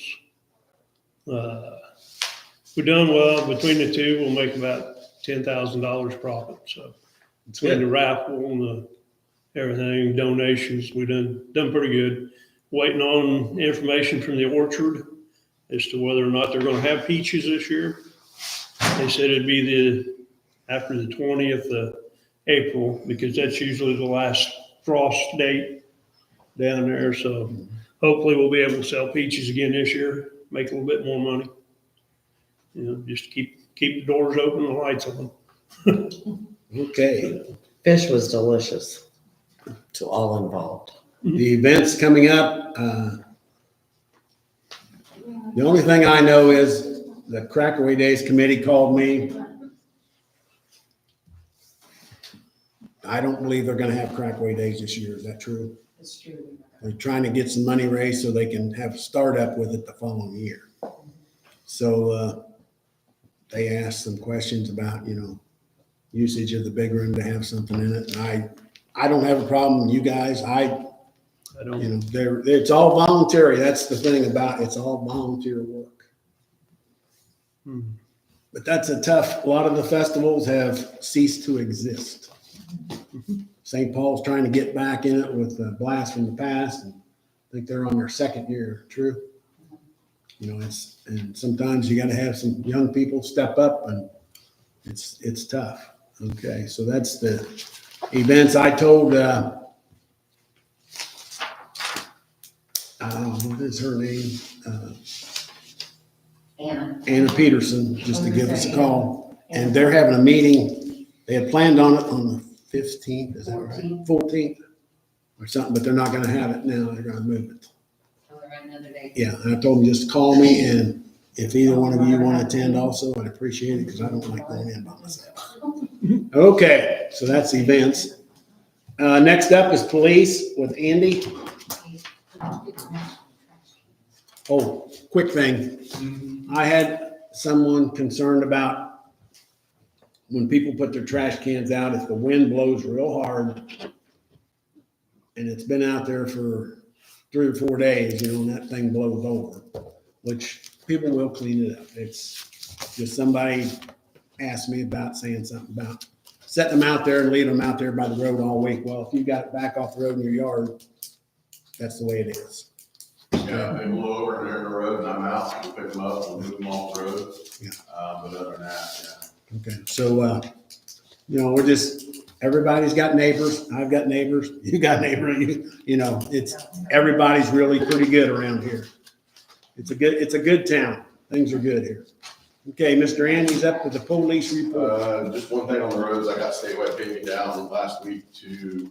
[SPEAKER 5] We've done well. Between the two, we'll make about $10,000 profit. So between the raffle and the everything, donations, we done pretty good. Waiting on information from the orchard as to whether or not they're going to have peaches this year. They said it'd be after the 20th of April, because that's usually the last frost date down there. So hopefully we'll be able to sell peaches again this year, make a little bit more money. You know, just keep the doors open and the lights on.
[SPEAKER 1] Okay.
[SPEAKER 6] Fish was delicious to all involved.
[SPEAKER 1] The events coming up, the only thing I know is the Crackaway Days Committee called me. I don't believe they're gonna have Crackaway Days this year. Is that true?
[SPEAKER 2] It's true.
[SPEAKER 1] They're trying to get some money raised so they can have startup with it the following year. So, they asked some questions about, usage of the big room to have something in it. And I don't have a problem. You guys,
[SPEAKER 5] I don't.
[SPEAKER 1] it's all voluntary. That's the thing about it. It's all volunteer work. But that's a lot of the festivals have ceased to exist. St. Paul's trying to get back in it with the blast from the past, and I think they're on their 2nd year. True. And sometimes you got to have some young people step up, and it's tough. Okay, so that's the events. I told what is her name? Anna Peterson, just to give us a call. And they're having a meeting. They had planned on it on the 15th, is that right? 14th or something, but they're not gonna have it now. They're gonna move it.
[SPEAKER 2] Another day.
[SPEAKER 1] Yeah, and I told them just to call me, and if either one of you want to attend also, I'd appreciate it, because I don't like going in by myself. Okay, so that's events. Next up is police with Andy. Oh, quick thing. I had someone concerned about when people put their trash cans out, if the wind blows real hard and it's been out there for 3 or 4 days, and that thing blows over, which people will clean it up. It's just somebody asked me about saying something about setting them out there and leaving them out there by the road all week. Well, if you got it back off the road in your yard, that's the way it is.
[SPEAKER 7] Yeah, they blow over and they're in the road and I'm out, we'll pick them up, we'll move them off the road.
[SPEAKER 1] Yeah.
[SPEAKER 7] But other than that, yeah.
[SPEAKER 1] Okay, so, we're just, everybody's got neighbors. I've got neighbors. You got neighbors. It's, everybody's really pretty good around here. It's a good town. Things are good here. Okay, Mr. Andy's up with the police report.
[SPEAKER 7] Just one thing on the roads, I got statewide paving down last week to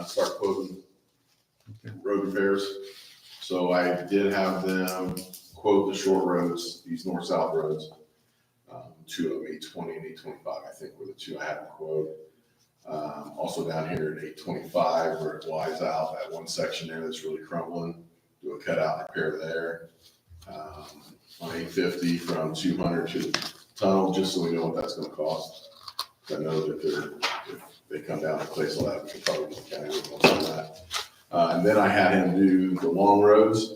[SPEAKER 7] start quoting road repairs. So I did have them quote the short roads, these north-south roads. 2 of them, 820 and 825, I think were the 2 I had to quote. Also down here at 825 where it wise out, that one section there that's really crumbling, do a cutout repair there. On 850 from 200 to the tunnel, just so we know what that's gonna cost. I know that if they come down and place all that, we can probably get the county working on that. And then I had him do the long roads,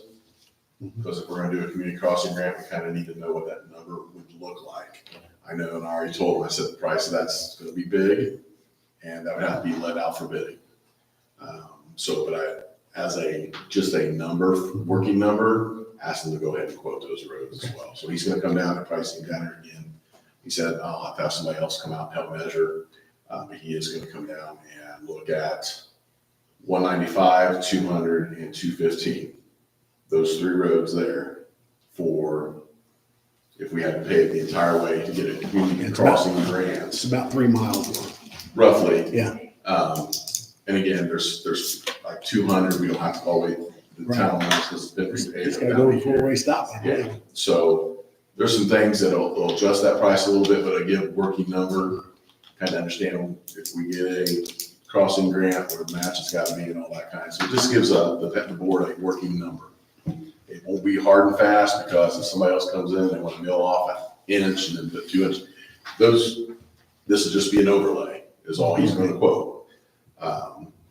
[SPEAKER 7] because if we're gonna do a community crossing grant, we kind of need to know what that number would look like. I know, and I already told him, I said the price of that's gonna be big, and that would have to be let out for bidding. But as just a number, working number, asked him to go ahead and quote those roads as well. So he's gonna come down and price him down there again. He said, I'll have to have somebody else come out and help measure, but he is gonna come down and look at 195, 200, and 215. Those 3 roads there for, if we had to pave the entire way to get a community crossing grant.
[SPEAKER 1] It's about 3 miles long.
[SPEAKER 7] Roughly.
[SPEAKER 1] Yeah.
[SPEAKER 7] And again, there's like 200, we don't have to go all the way to the town limits because it's been repaved.
[SPEAKER 1] It's gotta go to 4-way stop.
[SPEAKER 7] Yeah, so there's some things that'll adjust that price a little bit, but again, working number, kind of understand if we get a crossing grant, what the match has got to be and all that kind. So it just gives the board a working number. It won't be hard and fast because if somebody else comes in, they want to mill off an inch and then put 2 inches. This will just be an overlay is all he's going to quote.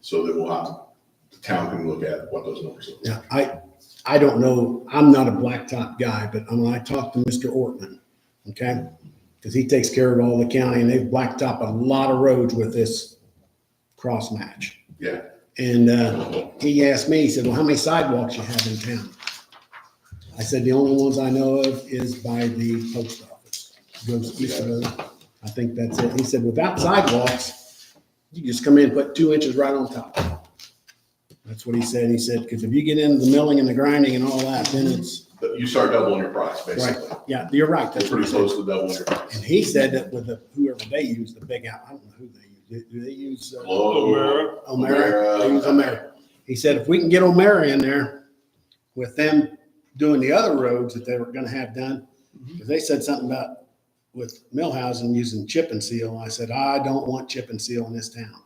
[SPEAKER 7] So that the town can look at what those numbers are.
[SPEAKER 1] Yeah, I don't know. I'm not a blacktop guy, but when I talked to Mr. Ortman, okay, because he takes care of all the county and they've blacktop a lot of roads with this cross match.
[SPEAKER 7] Yeah.
[SPEAKER 1] And he asked me, he said, well, how many sidewalks you have in town? I said, the only ones I know of is by the post office. Goes east of the, I think that's it. He said, without sidewalks, you just come in and put 2 inches right on top. That's what he said. He said, because if you get into the milling and the grinding and all that, then it's.
[SPEAKER 7] But you start doubling your price, basically.
[SPEAKER 1] Right. Yeah, you're right.
[SPEAKER 7] That's pretty close to doubling your price.
[SPEAKER 1] And he said that with whoever they use, the big out, I don't know who they use. Do they use? O'Mara. They use O'Mara. He said, if we can get O'Mara in there with them doing the other roads that they were gonna have done, because they said something about with Millhausen using chip and seal. I said, I don't want chip and seal in this town.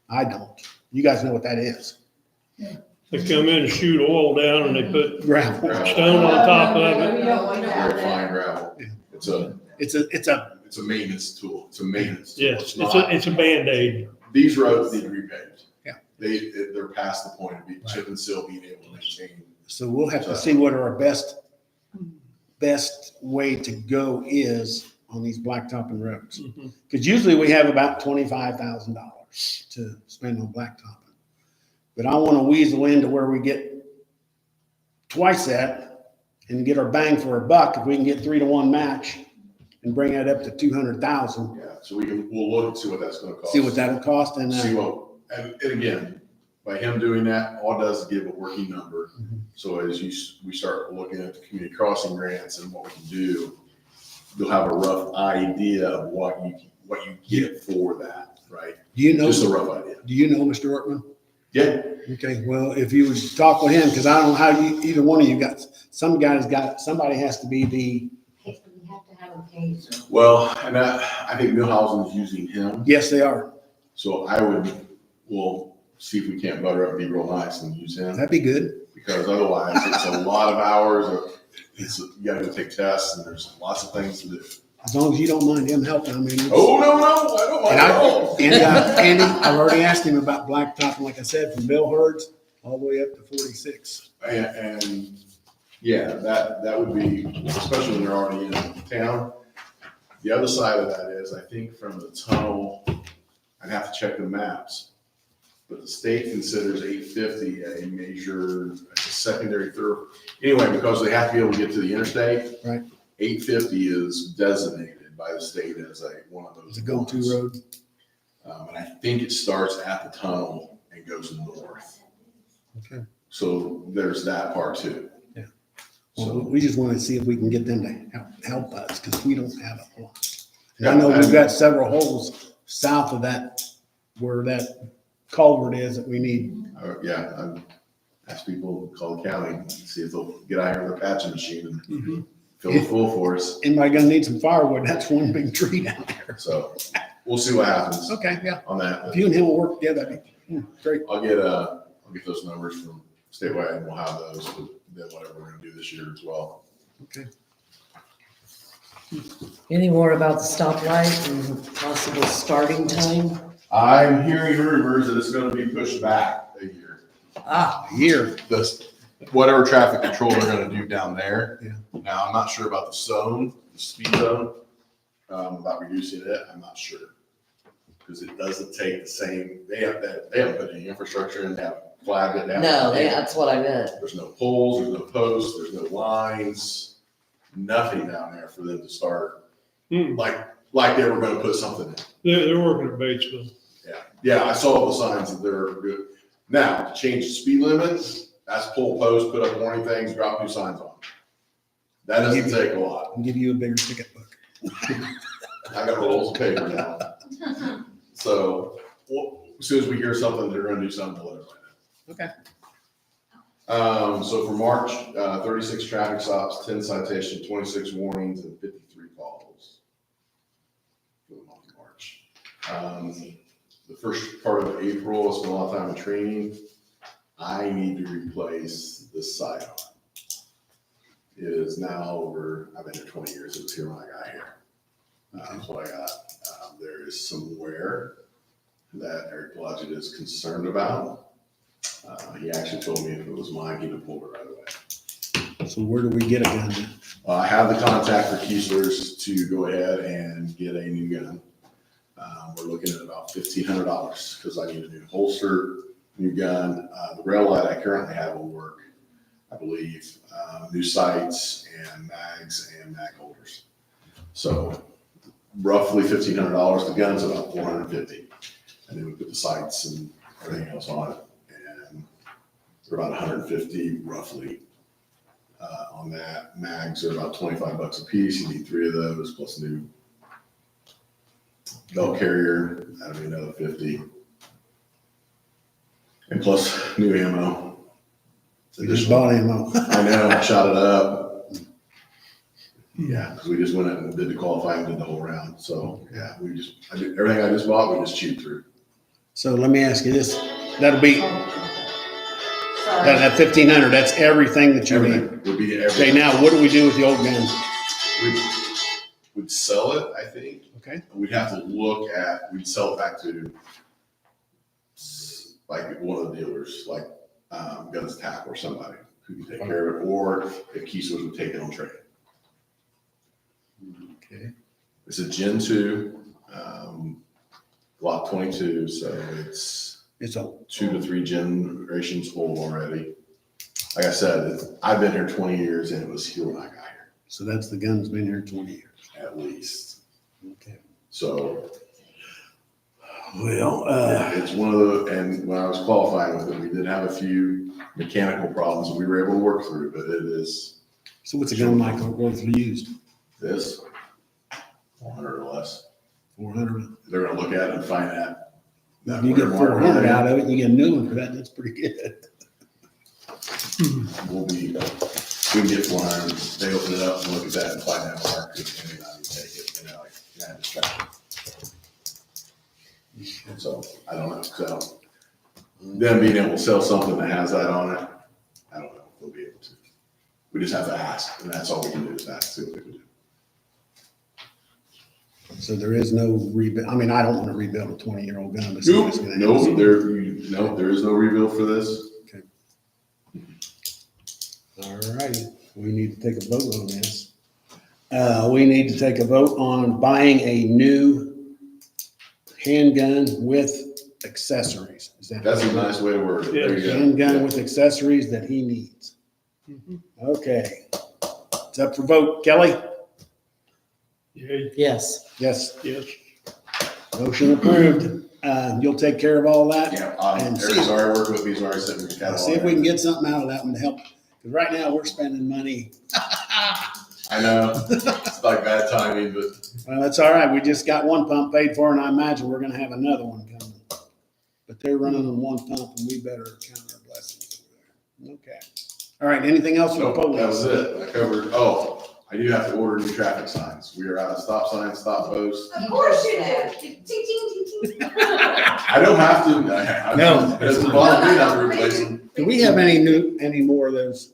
[SPEAKER 1] I don't. You guys know what that is.
[SPEAKER 5] They come in and shoot oil down and they put
[SPEAKER 1] Gravel.
[SPEAKER 5] stone on top of it.
[SPEAKER 7] Very fine gravel.
[SPEAKER 1] It's a
[SPEAKER 7] maintenance tool. It's a maintenance tool.
[SPEAKER 5] Yes,
[SPEAKER 7] not-
[SPEAKER 5] it's a Band-Aid.
[SPEAKER 7] These roads need to be repaved.
[SPEAKER 1] Yeah.
[SPEAKER 7] They're past the point of being chip and seal, being able to maintain.
[SPEAKER 1] So we'll have to see what our best way to go is on these blacktopping roads.
[SPEAKER 5] Mhm.
[SPEAKER 1] Because usually we have about $25,000 to spend on blacktopping. But I want to weasel into where we get twice that and get our bang for our buck. If we can get 3-to-1 match and bring that up to 200,000,
[SPEAKER 7] Yeah, so we'll look and see what that's gonna cost.
[SPEAKER 1] see what that'll cost. And
[SPEAKER 7] See what, and again, by him doing that, all it does is give a working number.
[SPEAKER 1] Mhm.
[SPEAKER 7] So as we start looking at the community crossing grants and what we can do, you'll have a rough idea of what you get for that, right?
[SPEAKER 1] do you know?
[SPEAKER 7] Just a rough idea.
[SPEAKER 1] Do you know Mr. Ortman?
[SPEAKER 7] Yeah,
[SPEAKER 1] Okay, well, if you would talk with him, because I don't know how either one of you got. Somebody has to be the.
[SPEAKER 2] Hey, we have to have a case.
[SPEAKER 7] well, and I think Millhausen's using him.
[SPEAKER 1] Yes, they are.
[SPEAKER 7] So we'll see if we can't butter up, be real nice and use him.
[SPEAKER 1] That'd be good.
[SPEAKER 7] Because otherwise it's a lot of hours you gotta go take tests and there's lots of things to do.
[SPEAKER 1] As long as you don't mind him helping, I mean. it's-
[SPEAKER 7] Oh, no, I don't mind
[SPEAKER 1] And
[SPEAKER 7] at all.
[SPEAKER 1] Andy, I've already asked him about blacktop, and like I said, from Bill Hurd's all the way up to 46.
[SPEAKER 7] And yeah, that would be, especially when they're already in town. The other side of that is, I think from the tunnel, I'd have to check the maps. But the state considers 850 a major, a secondary thoroughfare. Anyway, because they have to be able to get to the interstate.
[SPEAKER 1] Right.
[SPEAKER 7] 850 is designated by the state as one of those.
[SPEAKER 1] It's a go-to road.
[SPEAKER 7] And I think it starts at the tunnel and goes north.
[SPEAKER 1] Okay.
[SPEAKER 7] So there's that part too.
[SPEAKER 1] Yeah. Well,
[SPEAKER 7] So,
[SPEAKER 1] we just want to see if we can get them to help us, because we don't have a lot. And I
[SPEAKER 7] Yeah,
[SPEAKER 1] know we've
[SPEAKER 7] and-
[SPEAKER 1] got several holes south of that, where that culvert is that we need.
[SPEAKER 7] yeah, I've asked people to call the county, see if they'll get out here with a patching machine and fill it full for us.
[SPEAKER 1] Anybody gonna need some firewood? That's one big tree down there.
[SPEAKER 7] So we'll see what happens
[SPEAKER 1] Okay, yeah.
[SPEAKER 7] on that.
[SPEAKER 1] If you and him will work together, that'd be great.
[SPEAKER 7] I'll get those numbers from statewide and we'll have those for then whatever we're gonna do this year as well.
[SPEAKER 1] Okay.
[SPEAKER 6] Any more about the stoplight and possible starting time?
[SPEAKER 7] I'm hearing rumors that it's gonna be pushed back a year.
[SPEAKER 1] Here.
[SPEAKER 7] Whatever traffic control they're gonna do down there.
[SPEAKER 1] Yeah.
[SPEAKER 7] Now, I'm not sure about the zone, the speed zone, about reducing it, I'm not sure. Because it doesn't take the same, they haven't put any infrastructure in, they haven't flagged it down.
[SPEAKER 6] That's what I meant.
[SPEAKER 7] There's no poles, there's no posts, there's no lines, nothing down there for them to start,
[SPEAKER 5] Hmm.
[SPEAKER 7] like they were gonna put something in.
[SPEAKER 5] They're working at Batesville.
[SPEAKER 7] Yeah, I saw the signs that they're good. Now, to change the speed limit, that's pull post, put up warning things, drop new signs on. That doesn't take a lot.
[SPEAKER 1] I'll give you a bigger ticket book.
[SPEAKER 7] I got rolls of paper now. So, as soon as we hear something, they're gonna do something, we'll let everybody know.
[SPEAKER 1] Okay.
[SPEAKER 7] So for March, 36 traffic stops, 10 citations, 26 warnings, and 53 calls. For the month of March. The first part of April, I spent a lot of time in training. I need to replace the side arm. It is now over, I've been here 20 years, it was here when I got here. That's what I got. There is some wear that Eric Blodgett is concerned about. He actually told me if it was mine, he'd have pulled it right away.
[SPEAKER 1] So where do we get a gun?
[SPEAKER 7] I have the contact for Kiesler's to go ahead and get a new gun. We're looking at about $1,500 because I need a new holster, new gun. The rail light I currently have will work, I believe. New sights and mags and mag holders. So roughly $1,500. The gun's about $450, and then we put the sights and everything else on it, and they're about $150 roughly. On that, mags are about $25 a piece. You need 3 of those plus new belt carrier. That'll be another $50, and plus new ammo.
[SPEAKER 1] We just bought ammo.
[SPEAKER 7] I know, I shot it up. Yeah, because we just went out and did the qualifying, did the whole round. So, yeah, everything I just bought, we just chewed through.
[SPEAKER 1] So let me ask you this, that'll be,
[SPEAKER 2] Sorry.
[SPEAKER 1] that 1,500, that's everything that you need.
[SPEAKER 7] Everything would be
[SPEAKER 1] Okay,
[SPEAKER 7] everything.
[SPEAKER 1] now what do we do with the old guns?
[SPEAKER 7] We'd sell it, I think.
[SPEAKER 1] Okay.
[SPEAKER 7] We'd have to we'd sell it back to like one of the dealers, like Guns Tap or somebody who can take care of it, or if Kiesler's would take it on trade.
[SPEAKER 1] Okay.
[SPEAKER 7] It's a Gen 2, Glock 22, so it's
[SPEAKER 1] It's a,
[SPEAKER 7] 2 to 3 generations old already. Like I said, I've been here 20 years and it was here when I got here,
[SPEAKER 1] so that's the gun's been here 20 years.
[SPEAKER 7] at least.
[SPEAKER 1] Okay.
[SPEAKER 7] So
[SPEAKER 1] Well,
[SPEAKER 7] it's one of the, and when I was qualifying with it, we did have a few mechanical problems that we were able to work through, but it is
[SPEAKER 1] so what's a gun like worth used?
[SPEAKER 7] this, 100 or less.
[SPEAKER 1] 400.
[SPEAKER 7] They're gonna look at it and find that.
[SPEAKER 1] If you get 400 out of it, you get a new one for that, that's pretty good.
[SPEAKER 7] We can get 400, they open it up and look at that and find that mark, and then I take it, and they're like, yeah, just try it. So, I don't know, so, them being able to sell something that has that on it, I don't know if they'll be able to. We just have to ask, and that's all we can do is ask, see what they can do.
[SPEAKER 1] So there is no rebuild. I mean, I don't want to rebuild a 20-year-old gun, but somebody's gonna have to.
[SPEAKER 7] There is no rebuild for this.
[SPEAKER 1] All right, we need to take a vote on this. We need to take a vote on buying a new handgun with accessories. Is that?
[SPEAKER 7] That's a nice way to word it. There you go.
[SPEAKER 1] Handgun with accessories that he needs. Okay. It's up for vote. Kelly?
[SPEAKER 5] Yeah,
[SPEAKER 6] Yes.
[SPEAKER 1] Yes.
[SPEAKER 5] yes.
[SPEAKER 1] Motion approved. You'll take care of all that?
[SPEAKER 7] Yeah,
[SPEAKER 1] And
[SPEAKER 7] Eric's already working with me, he's already sent me the catalog.
[SPEAKER 1] See if we can get something out of that one to help. Because right now, we're spending money.
[SPEAKER 7] I know, it's like bad timing, but
[SPEAKER 1] Well, that's all right. We just got one pump paid for, and I imagine we're gonna have another one coming. But they're running on one pump, and we better count our blessings over there. Okay. All right, anything else for the
[SPEAKER 7] nope,
[SPEAKER 1] police?
[SPEAKER 7] that was it. I covered, I do have to order new traffic signs. We are out of stop signs, stop posts.
[SPEAKER 8] Of course you do. Ting, ting, ting, ting.
[SPEAKER 7] I don't have to,
[SPEAKER 1] No.
[SPEAKER 7] it doesn't bother me not to replace them.
[SPEAKER 1] Do we have any more of those,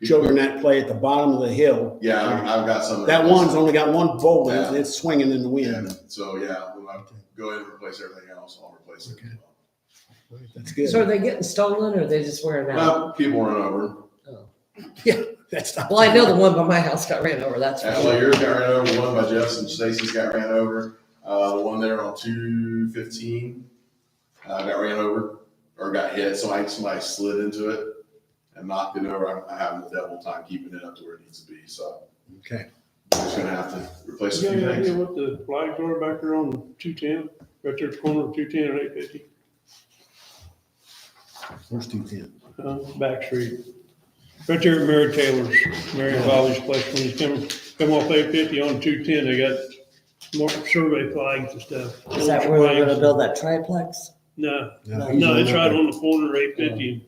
[SPEAKER 1] children that play at the bottom of the hill?
[SPEAKER 7] Yeah, I've got some.
[SPEAKER 1] That one's only got one bolt in it, and it's swinging in the
[SPEAKER 7] Yeah,
[SPEAKER 1] wind.
[SPEAKER 7] so yeah, when I go in and replace everything else, I'll replace it as well.
[SPEAKER 1] That's good.
[SPEAKER 6] So are they getting stolen or are they just wearing out?
[SPEAKER 7] Well, people run over.
[SPEAKER 1] Yeah, that's not.
[SPEAKER 6] Well, I know the one by my house got ran over, that's for
[SPEAKER 7] Actually,
[SPEAKER 6] sure.
[SPEAKER 7] yours got ran over, the one by Jeff's and Stacy's got ran over. The one there on 215, got ran over or got hit. Somebody slid into it and knocked it over. I'm having the devil time keeping it up to where it needs to be. So
[SPEAKER 1] Okay.
[SPEAKER 7] I'm just gonna have to replace a
[SPEAKER 5] You
[SPEAKER 7] few
[SPEAKER 5] got any idea
[SPEAKER 7] things.
[SPEAKER 5] what the flags are back there on 210, right there at the corner of 210 and 850,
[SPEAKER 1] Where's 210?
[SPEAKER 5] back street? Right there at Mary Taylor's, Mary and Bobby's place, when you come off 850 on 210, they got more survey flags and stuff.
[SPEAKER 6] Is that where we're gonna build that triplex?
[SPEAKER 5] No,
[SPEAKER 1] he's
[SPEAKER 5] no, it's
[SPEAKER 1] on
[SPEAKER 5] right
[SPEAKER 1] that.
[SPEAKER 5] on the corner of 850 and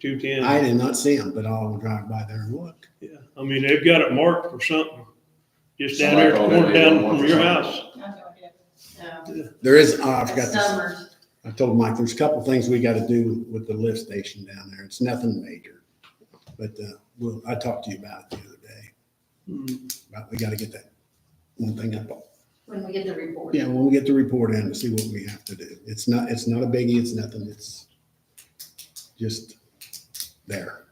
[SPEAKER 5] 210.
[SPEAKER 1] I did not see them, but I'll drive by there and look.
[SPEAKER 5] Yeah, I mean, they've got it marked for something, just down
[SPEAKER 7] Somebody
[SPEAKER 5] there,
[SPEAKER 7] called
[SPEAKER 5] corner
[SPEAKER 7] in
[SPEAKER 5] down
[SPEAKER 7] 811
[SPEAKER 5] from
[SPEAKER 7] for
[SPEAKER 5] your
[SPEAKER 7] something.
[SPEAKER 5] house.
[SPEAKER 8] No,
[SPEAKER 1] There is, I forgot
[SPEAKER 8] it's
[SPEAKER 1] this.
[SPEAKER 8] numbers.
[SPEAKER 1] I told Mike, there's a couple things we gotta do with the lift station down there. It's nothing major. But, I talked to you about it the other day. About we gotta get that one thing up.
[SPEAKER 8] When we get the report.
[SPEAKER 1] Yeah, when we get the report in to see what we have to do. It's not a biggie, it's nothing, it's just there.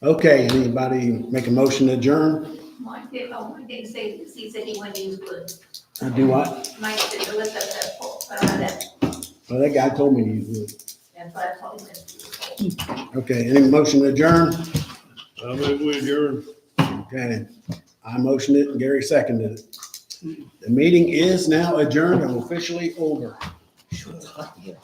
[SPEAKER 1] Okay, anybody make a motion to adjourn?
[SPEAKER 8] Mike didn't say this, he said he went to use wood.
[SPEAKER 1] Do what?
[SPEAKER 8] Mike said to lift up that pole,
[SPEAKER 1] Well, that guy told me to use wood.
[SPEAKER 8] that's what I told him.
[SPEAKER 1] Okay, any motion to adjourn?
[SPEAKER 5] I move we adjourn.
[SPEAKER 1] Okay, I motioned it and Gary seconded it. The meeting is now adjourned and officially over.
[SPEAKER 6] It's hot here.